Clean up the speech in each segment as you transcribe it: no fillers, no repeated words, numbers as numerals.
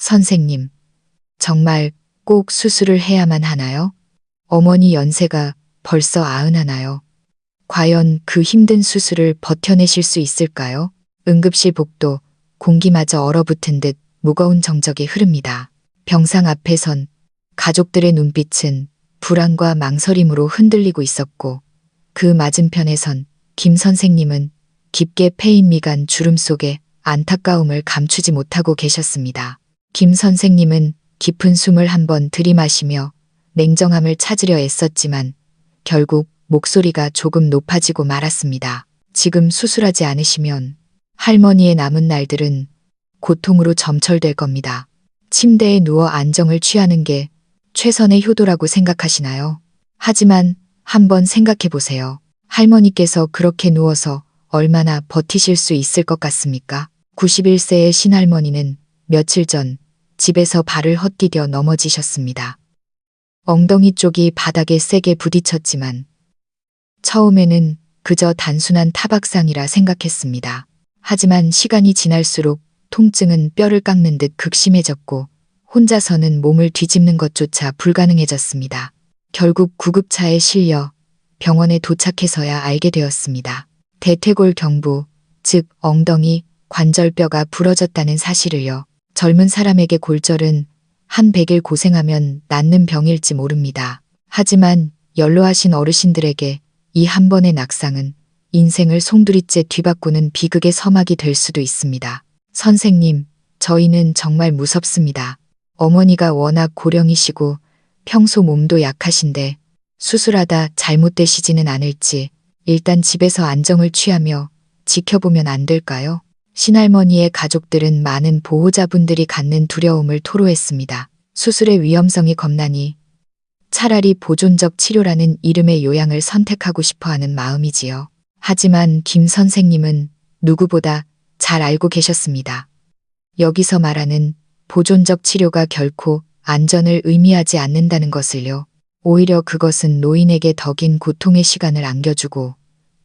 선생님, 정말 꼭 수술을 해야만 하나요? 어머니 연세가 벌써 91. 과연 그 힘든 수술을 버텨내실 수 있을까요? 응급실 복도 공기마저 얼어붙은 듯 무거운 정적이 흐릅니다. 병상 앞에 선 가족들의 눈빛은 불안과 망설임으로 흔들리고 있었고 그 맞은편에 선 김 선생님은 깊게 패인 미간 주름 속에 안타까움을 감추지 못하고 계셨습니다. 김 선생님은 깊은 숨을 한번 들이마시며 냉정함을 찾으려 애썼지만 결국 목소리가 조금 높아지고 말았습니다. 지금 수술하지 않으시면 할머니의 남은 날들은 고통으로 점철될 겁니다. 침대에 누워 안정을 취하는 게 최선의 효도라고 생각하시나요? 하지만 한번 생각해 보세요. 할머니께서 그렇게 누워서 얼마나 버티실 수 있을 것 같습니까? 91세의 신할머니는 며칠 전 집에서 발을 헛디뎌 넘어지셨습니다. 엉덩이 쪽이 바닥에 세게 부딪혔지만 처음에는 그저 단순한 타박상이라 생각했습니다. 하지만 시간이 지날수록 통증은 뼈를 깎는 듯 극심해졌고 혼자서는 몸을 뒤집는 것조차 불가능해졌습니다. 결국 구급차에 실려 병원에 도착해서야 알게 되었습니다. 대퇴골 경부, 즉 엉덩이 관절뼈가 부러졌다는 사실을요. 젊은 사람에게 골절은 한 100일 고생하면 낫는 병일지 모릅니다. 하지만 연로하신 어르신들에게 이 한 번의 낙상은 인생을 송두리째 뒤바꾸는 비극의 서막이 될 수도 있습니다. 선생님, 저희는 정말 무섭습니다. 어머니가 워낙 고령이시고 평소 몸도 약하신데 수술하다 잘못되시지는 않을지 일단 집에서 안정을 취하며 지켜보면 안 될까요? 신할머니의 가족들은 많은 보호자분들이 갖는 두려움을 토로했습니다. 수술의 위험성이 겁나니 차라리 보존적 치료라는 이름의 요양을 선택하고 싶어하는 마음이지요. 하지만 김 선생님은 누구보다 잘 알고 계셨습니다. 여기서 말하는 보존적 치료가 결코 안전을 의미하지 않는다는 것을요. 오히려 그것은 노인에게 더 긴 고통의 시간을 안겨주고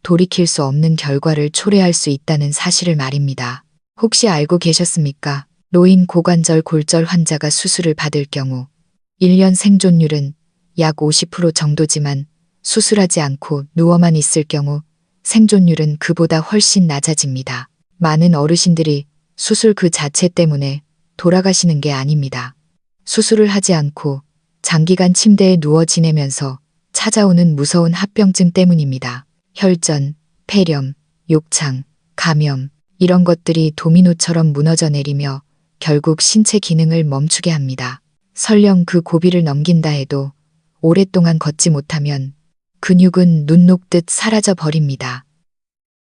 돌이킬 수 없는 결과를 초래할 수 있다는 사실을 말입니다. 혹시 알고 계셨습니까? 노인 고관절 골절 환자가 수술을 받을 경우 1년 생존율은 약 50% 정도지만 수술하지 않고 누워만 있을 경우 생존율은 그보다 훨씬 낮아집니다. 많은 어르신들이 수술 그 자체 때문에 돌아가시는 게 아닙니다. 수술을 하지 않고 장기간 침대에 누워 지내면서 찾아오는 무서운 합병증 때문입니다. 혈전, 폐렴, 욕창, 감염 이런 것들이 도미노처럼 무너져 내리며 결국 신체 기능을 멈추게 합니다. 설령 그 고비를 넘긴다 해도 오랫동안 걷지 못하면 근육은 눈 녹듯 사라져 버립니다.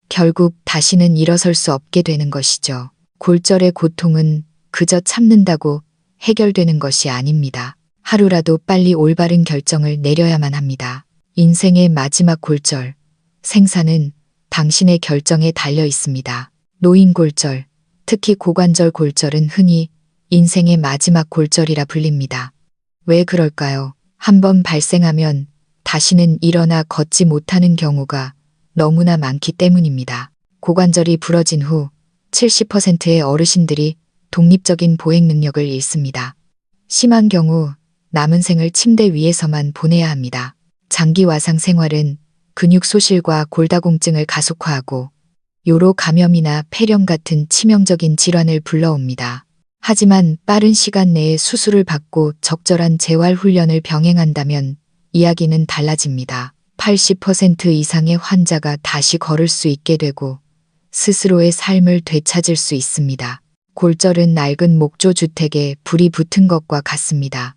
결국 다시는 일어설 수 없게 되는 것이죠. 골절의 고통은 그저 참는다고 해결되는 것이 아닙니다. 하루라도 빨리 올바른 결정을 내려야만 합니다. 인생의 마지막 골절, 생사는 당신의 결정에 달려 있습니다. 노인 골절, 특히 고관절 골절은 흔히 인생의 마지막 골절이라 불립니다. 왜 그럴까요? 한번 발생하면 다시는 일어나 걷지 못하는 경우가 너무나 많기 때문입니다. 고관절이 부러진 후 70%의 어르신들이 독립적인 보행 능력을 잃습니다. 심한 경우 남은 생을 침대 위에서만 보내야 합니다. 장기 와상 생활은 근육 소실과 골다공증을 가속화하고 요로 감염이나 폐렴 같은 치명적인 질환을 불러옵니다. 하지만 빠른 시간 내에 수술을 받고 적절한 재활 훈련을 병행한다면 이야기는 달라집니다. 80% 이상의 환자가 다시 걸을 수 있게 되고 스스로의 삶을 되찾을 수 있습니다. 골절은 낡은 목조 주택에 불이 붙은 것과 같습니다.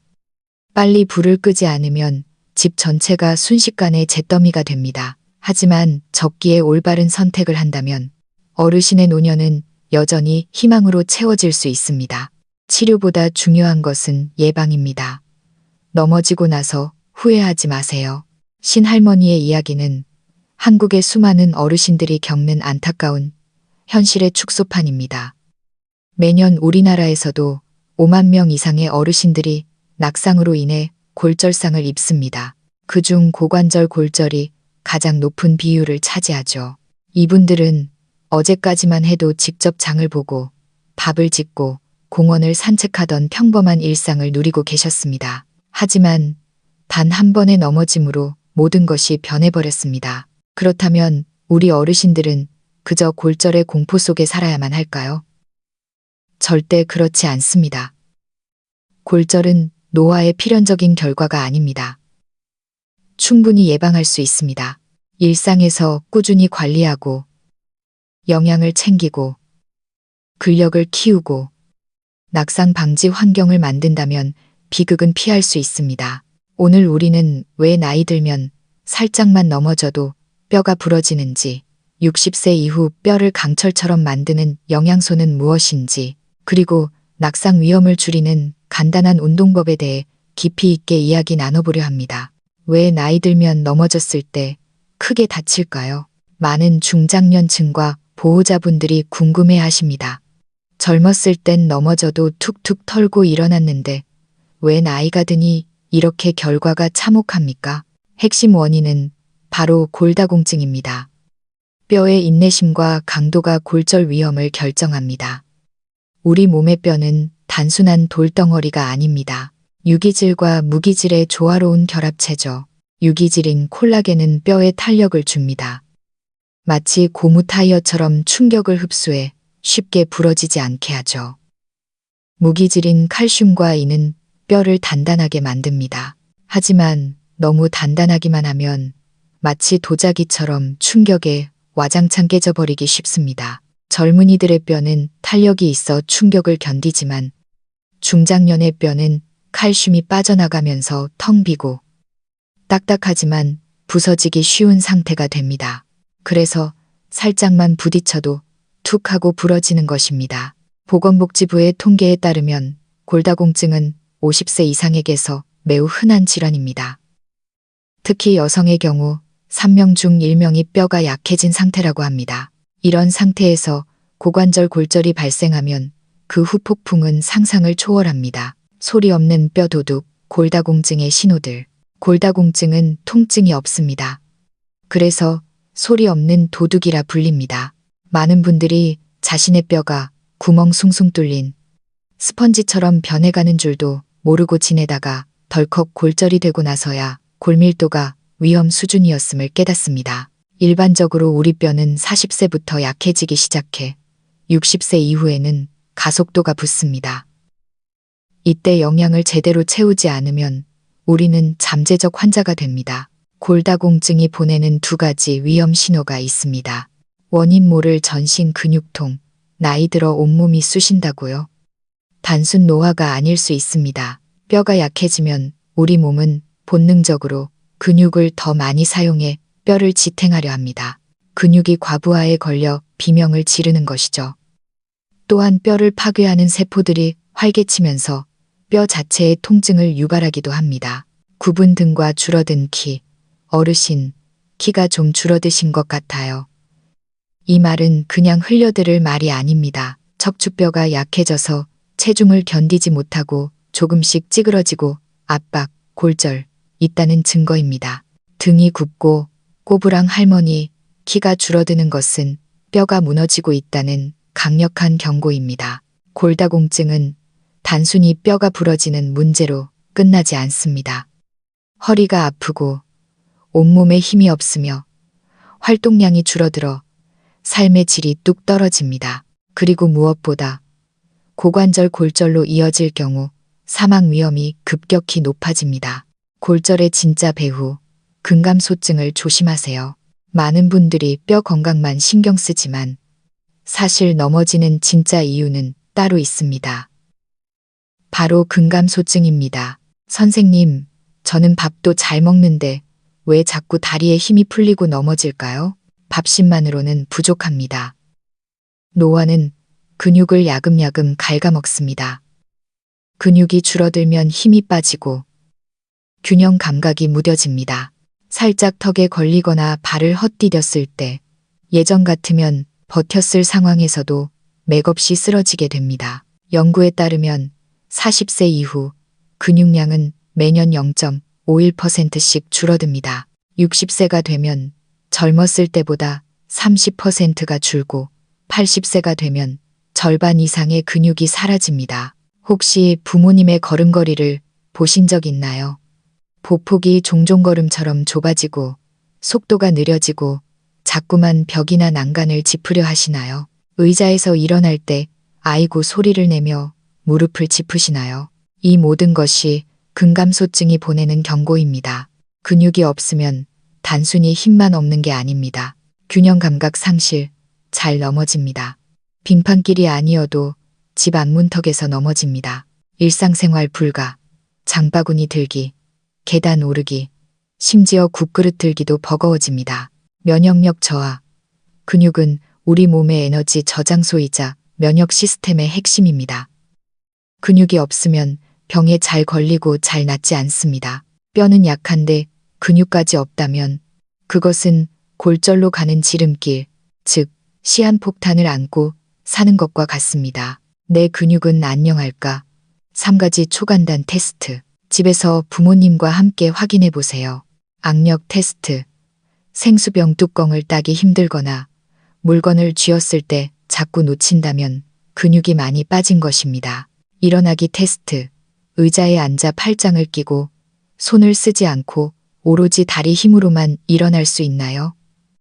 빨리 불을 끄지 않으면 집 전체가 순식간에 잿더미가 됩니다. 하지만 적기에 올바른 선택을 한다면 어르신의 노년은 여전히 희망으로 채워질 수 있습니다. 치료보다 중요한 것은 예방입니다. 넘어지고 나서 후회하지 마세요. 신할머니의 이야기는 한국의 수많은 어르신들이 겪는 안타까운 현실의 축소판입니다. 매년 우리나라에서도 5만 명 이상의 어르신들이 낙상으로 인해 골절상을 입습니다. 그중 고관절 골절이 가장 높은 비율을 차지하죠. 이분들은 어제까지만 해도 직접 장을 보고 밥을 짓고 공원을 산책하던 평범한 일상을 누리고 계셨습니다. 하지만 단 한 번의 넘어짐으로 모든 것이 변해버렸습니다. 그렇다면 우리 어르신들은 그저 골절의 공포 속에 살아야만 할까요? 절대 그렇지 않습니다. 골절은 노화의 필연적인 결과가 아닙니다. 충분히 예방할 수 있습니다. 일상에서 꾸준히 관리하고 영양을 챙기고 근력을 키우고 낙상 방지 환경을 만든다면 비극은 피할 수 있습니다. 오늘 우리는 왜 나이 들면 살짝만 넘어져도 뼈가 부러지는지, 60세 이후 뼈를 강철처럼 만드는 영양소는 무엇인지, 그리고 낙상 위험을 줄이는 간단한 운동법에 대해 깊이 있게 이야기 나눠보려 합니다. 왜 나이 들면 넘어졌을 때 크게 다칠까요? 많은 중장년층과 보호자분들이 궁금해 하십니다. 젊었을 땐 넘어져도 툭툭 털고 일어났는데 왜 나이가 드니 이렇게 결과가 참혹합니까? 핵심 원인은 바로 골다공증입니다. 뼈의 인내심과 강도가 골절 위험을 결정합니다. 우리 몸의 뼈는 단순한 돌덩어리가 아닙니다. 유기질과 무기질의 조화로운 결합체죠. 유기질인 콜라겐은 뼈에 탄력을 줍니다. 마치 고무 타이어처럼 충격을 흡수해 쉽게 부러지지 않게 하죠. 무기질인 칼슘과 이는 뼈를 단단하게 만듭니다. 하지만 너무 단단하기만 하면 마치 도자기처럼 충격에 와장창 깨져버리기 쉽습니다. 젊은이들의 뼈는 탄력이 있어 충격을 견디지만 중장년의 뼈는 칼슘이 빠져나가면서 텅 비고 딱딱하지만 부서지기 쉬운 상태가 됩니다. 그래서 살짝만 부딪혀도 툭 하고 부러지는 것입니다. 보건복지부의 통계에 따르면 골다공증은 50세 이상에게서 매우 흔한 질환입니다. 특히 여성의 경우 3명 중 1명이 뼈가 약해진 상태라고 합니다. 이런 상태에서 고관절 골절이 발생하면 그 후 폭풍은 상상을 초월합니다. 소리 없는 뼈 도둑, 골다공증의 신호들. 골다공증은 통증이 없습니다. 그래서 소리 없는 도둑이라 불립니다. 많은 분들이 자신의 뼈가 구멍 숭숭 뚫린 스펀지처럼 변해가는 줄도 모르고 지내다가 덜컥 골절이 되고 나서야 골밀도가 위험 수준이었음을 깨닫습니다. 일반적으로 우리 뼈는 40세부터 약해지기 시작해 60세 이후에는 가속도가 붙습니다. 이때 영양을 제대로 채우지 않으면 우리는 잠재적 환자가 됩니다. 골다공증이 보내는 두 가지 위험 신호가 있습니다. 원인 모를 전신 근육통, 나이 들어 온몸이 쑤신다고요? 단순 노화가 아닐 수 있습니다. 뼈가 약해지면 우리 몸은 본능적으로 근육을 더 많이 사용해 뼈를 지탱하려 합니다. 근육이 과부하에 걸려 비명을 지르는 것이죠. 또한 뼈를 파괴하는 세포들이 활개치면서 뼈 자체의 통증을 유발하기도 합니다. 구분 등과 줄어든 키, 어르신, 키가 좀 줄어드신 것 같아요. 이 말은 그냥 흘려들을 말이 아닙니다. 척추뼈가 약해져서 체중을 견디지 못하고 조금씩 찌그러지고 압박, 골절, 있다는 증거입니다. 등이 굽고 꼬부랑 할머니, 키가 줄어드는 것은 뼈가 무너지고 있다는 강력한 경고입니다. 골다공증은 단순히 뼈가 부러지는 문제로 끝나지 않습니다. 허리가 아프고 온몸에 힘이 없으며 활동량이 줄어들어 삶의 질이 뚝 떨어집니다. 그리고 무엇보다 고관절 골절로 이어질 경우 사망 위험이 급격히 높아집니다. 골절의 진짜 배후, 근감소증을 조심하세요. 많은 분들이 뼈 건강만 신경 쓰지만 사실 넘어지는 진짜 이유는 따로 있습니다. 바로 근감소증입니다. 선생님, 저는 밥도 잘 먹는데 왜 자꾸 다리에 힘이 풀리고 넘어질까요? 밥심만으로는 부족합니다. 노화는 근육을 야금야금 갉아먹습니다. 근육이 줄어들면 힘이 빠지고 균형 감각이 무뎌집니다. 살짝 턱에 걸리거나 발을 헛디뎠을 때 예전 같으면 버텼을 상황에서도 맥없이 쓰러지게 됩니다. 연구에 따르면 40세 이후 근육량은 매년 0.51%씩 줄어듭니다. 60세가 되면 젊었을 때보다 30%가 줄고 80세가 되면 절반 이상의 근육이 사라집니다. 혹시 부모님의 걸음걸이를 보신 적 있나요? 보폭이 종종걸음처럼 좁아지고 속도가 느려지고 자꾸만 벽이나 난간을 짚으려 하시나요? 의자에서 일어날 때 아이고 소리를 내며 무릎을 짚으시나요? 이 모든 것이 근감소증이 보내는 경고입니다. 근육이 없으면 단순히 힘만 없는 게 아닙니다. 균형 감각 상실, 잘 넘어집니다. 빙판길이 아니어도 집 앞문턱에서 넘어집니다. 일상생활 불가, 장바구니 들기, 계단 오르기, 심지어 국그릇 들기도 버거워집니다. 면역력 저하. 근육은 우리 몸의 에너지 저장소이자 면역 시스템의 핵심입니다. 근육이 없으면 병에 잘 걸리고 잘 낫지 않습니다. 뼈는 약한데 근육까지 없다면 그것은 골절로 가는 지름길, 즉 시한폭탄을 안고 사는 것과 같습니다. 내 근육은 안녕할까? 3가지 초간단 테스트. 집에서 부모님과 함께 확인해 보세요. 악력 테스트. 생수병 뚜껑을 따기 힘들거나 물건을 쥐었을 때 자꾸 놓친다면 근육이 많이 빠진 것입니다. 일어나기 테스트. 의자에 앉아 팔짱을 끼고 손을 쓰지 않고 오로지 다리 힘으로만 일어날 수 있나요?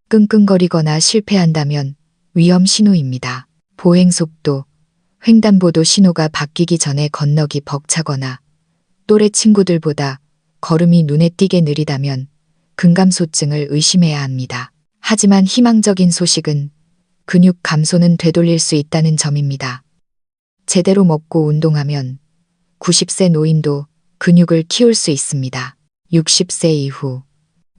끙끙거리거나 실패한다면 위험 신호입니다. 보행 속도. 횡단보도 신호가 바뀌기 전에 건너기 벅차거나 또래 친구들보다 걸음이 눈에 띄게 느리다면 근감소증을 의심해야 합니다. 하지만 희망적인 소식은 근육 감소는 되돌릴 수 있다는 점입니다. 제대로 먹고 운동하면 90세 노인도 근육을 키울 수 있습니다. 60세 이후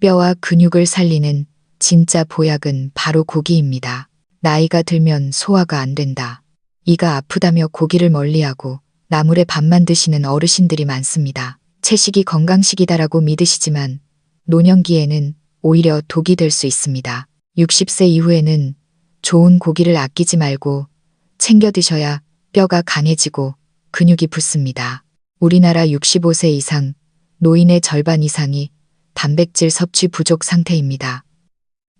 뼈와 근육을 살리는 진짜 보약은 바로 고기입니다. 나이가 들면 소화가 안 된다. 이가 아프다며 고기를 멀리하고 나물에 밥만 드시는 어르신들이 많습니다. 채식이 건강식이다라고 믿으시지만 노년기에는 오히려 독이 될 수 있습니다. 60세 이후에는 좋은 고기를 아끼지 말고 챙겨 드셔야 뼈가 강해지고 근육이 붙습니다. 우리나라 65세 이상 노인의 절반 이상이 단백질 섭취 부족 상태입니다.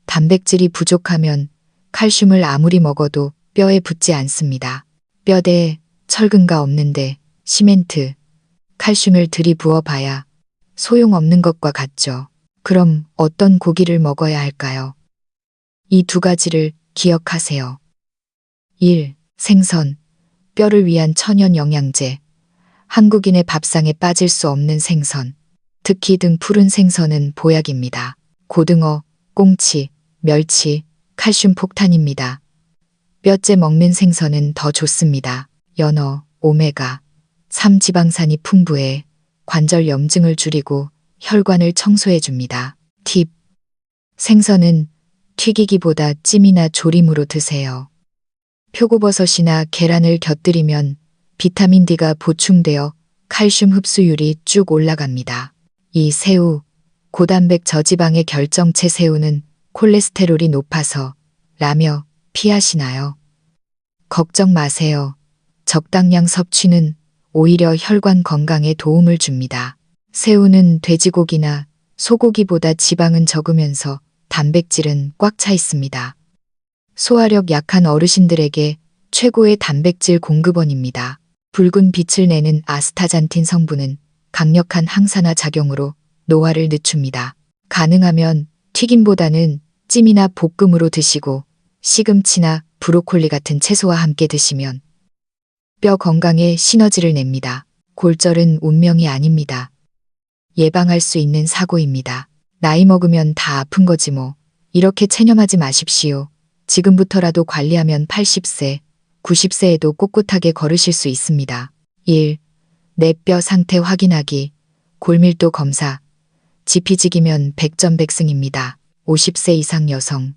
단백질이 부족하면 칼슘을 아무리 먹어도 뼈에 붙지 않습니다. 뼈대에 철근가 없는데 시멘트, 칼슘을 들이부어 봐야 소용없는 것과 같죠. 그럼 어떤 고기를 먹어야 할까요? 이 2가지를 기억하세요. 1. 생선, 뼈를 위한 천연 영양제. 한국인의 밥상에 빠질 수 없는 생선. 특히 등 푸른 생선은 보약입니다. 고등어, 꽁치, 멸치, 칼슘 폭탄입니다. 뼈째 먹는 생선은 더 좋습니다. 연어, 오메가 3 지방산이 풍부해 관절 염증을 줄이고 혈관을 청소해 줍니다. 팁. 생선은 튀기기보다 찜이나 조림으로 드세요. 표고버섯이나 계란을 곁들이면 비타민 D가 보충되어 칼슘 흡수율이 쭉 올라갑니다. 이 새우, 고단백 저지방의 결정체 새우는 콜레스테롤이 높아서 라며 피하시나요? 걱정 마세요. 적당량 섭취는 오히려 혈관 건강에 도움을 줍니다. 새우는 돼지고기나 소고기보다 지방은 적으면서 단백질은 꽉 차 있습니다. 소화력 약한 어르신들에게 최고의 단백질 공급원입니다. 붉은 빛을 내는 아스타잔틴 성분은 강력한 항산화 작용으로 노화를 늦춥니다. 가능하면 튀김보다는 찜이나 볶음으로 드시고 시금치나 브로콜리 같은 채소와 함께 드시면 뼈 건강에 시너지를 냅니다. 골절은 운명이 아닙니다. 예방할 수 있는 사고입니다. 나이 먹으면 다 아픈 거지 뭐. 이렇게 체념하지 마십시오. 지금부터라도 관리하면 80세, 90세에도 꼿꼿하게 걸으실 수 있습니다. 1. 내 뼈 상태 확인하기. 골밀도 검사. 지피지기면 백전백승입니다. 50세 이상 여성,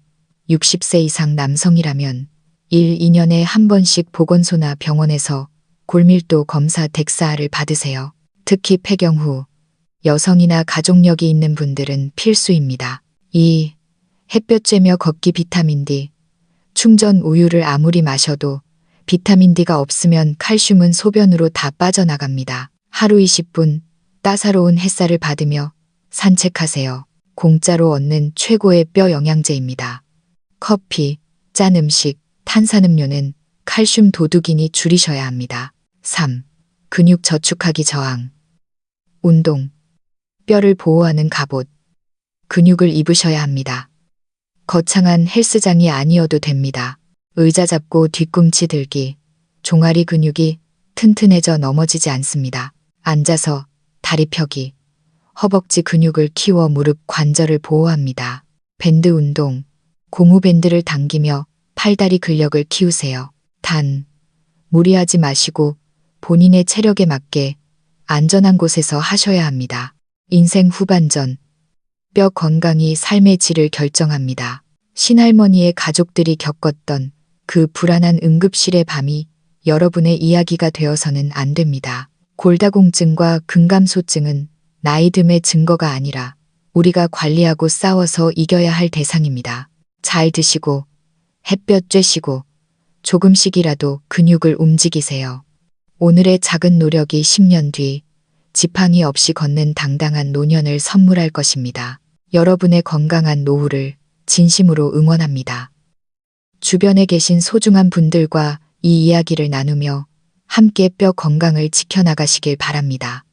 60세 이상 남성이라면 1, 2년에 한 번씩 보건소나 병원에서 골밀도 검사 덱사를 받으세요. 특히 폐경 후 여성이나 가족력이 있는 분들은 필수입니다. 2. 햇볕 쬐며 걷기. 비타민 D. 충전 우유를 아무리 마셔도 비타민 D가 없으면 칼슘은 소변으로 다 빠져나갑니다. 하루 20분 따사로운 햇살을 받으며 산책하세요. 공짜로 얻는 최고의 뼈 영양제입니다. 커피, 짠 음식, 탄산음료는 칼슘 도둑이니 줄이셔야 합니다. 3. 근육 저축하기 저항. 운동. 뼈를 보호하는 갑옷. 근육을 입으셔야 합니다. 거창한 헬스장이 아니어도 됩니다. 의자 잡고 뒤꿈치 들기. 종아리 근육이 튼튼해져 넘어지지 않습니다. 앉아서 다리 펴기. 허벅지 근육을 키워 무릎 관절을 보호합니다. 밴드 운동. 고무 밴드를 당기며 팔다리 근력을 키우세요. 단, 무리하지 마시고 본인의 체력에 맞게 안전한 곳에서 하셔야 합니다. 인생 후반전. 뼈 건강이 삶의 질을 결정합니다. 신할머니의 가족들이 겪었던 그 불안한 응급실의 밤이 여러분의 이야기가 되어서는 안 됩니다. 골다공증과 근감소증은 나이 듦의 증거가 아니라 우리가 관리하고 싸워서 이겨야 할 대상입니다. 잘 드시고 햇볕 쬐시고 조금씩이라도 근육을 움직이세요. 오늘의 작은 노력이 10년 뒤 지팡이 없이 걷는 당당한 노년을 선물할 것입니다. 여러분의 건강한 노후를 진심으로 응원합니다. 주변에 계신 소중한 분들과 이 이야기를 나누며 함께 뼈 건강을 지켜나가시길 바랍니다.